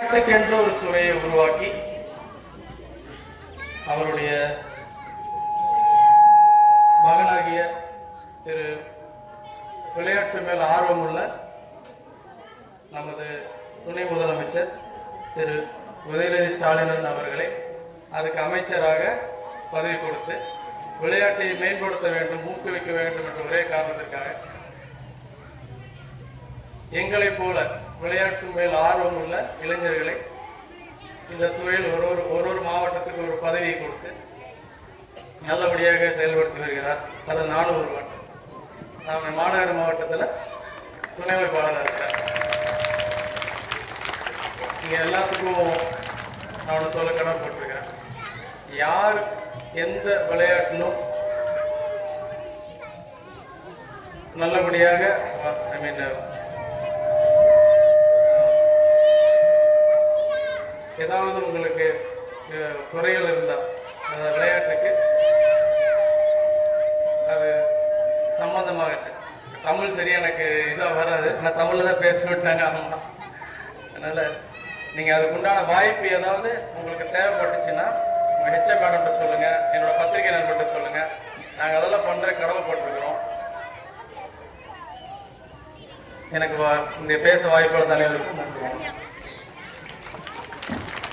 விளையாட்டுக்கென்று ஒரு துறையை உருவாக்கி அவருடைய மகனாகிய திரு விளையாட்டு மேல் ஆர்வமுள்ள நமது துணை முதலமைச்சர் திரு உதயநிதி ஸ்டாலின் அவர்களை அதுக்கு அமைச்சராக பதவி கொடுத்து விளையாட்டை மேம்படுத்த வேண்டும், ஊக்குவிக்க வேண்டும் என்ற ஒரே காரணத்திற்காக எங்களை போல விளையாட்டு மேல் ஆர்வம் உள்ள இளைஞர்களை இந்த துறையில் ஒரு மாவட்டத்துக்கு ஒரு பதவியை கொடுத்து நல்லபடியாக செயல்படுத்தி வருகிறார். அதில் நானும் ஒருவன். நான் மாநகர மாவட்டத்தில் துணை அமைப்பாளராக இருக்கிறேன். இங்கே எல்லாத்துக்கும் நான் சொல்ல கடமைப்பட்டிருக்கிறேன். யார் எந்த விளையாட்டிலும் நல்லபடியாக ஏதாவது உங்களுக்கு குறைகள் இருந்தால் அந்த விளையாட்டுக்கு அது சம்பந்தமாக தமிழ் சரியா எனக்கு இதாக வராது, நான் தமிழில் தான் பேசணுட்டாங்க அம்மா. அதனால் நீங்கள் அதுக்குண்டான வாய்ப்பு ஏதாவது உங்களுக்கு தேவைப்பட்டுச்சுன்னா உங்கள் ஹெச்எம் மேடம்கிட்ட சொல்லுங்கள், என்னோட பத்திரிகை நண்பர்கிட்ட சொல்லுங்கள். நாங்கள் அதெல்லாம் பண்ணுற கடமைப்பட்டிருக்கிறோம். எனக்கு இங்கே பேச வாய்ப்புள்ள தலைவருக்கும் நன்றி.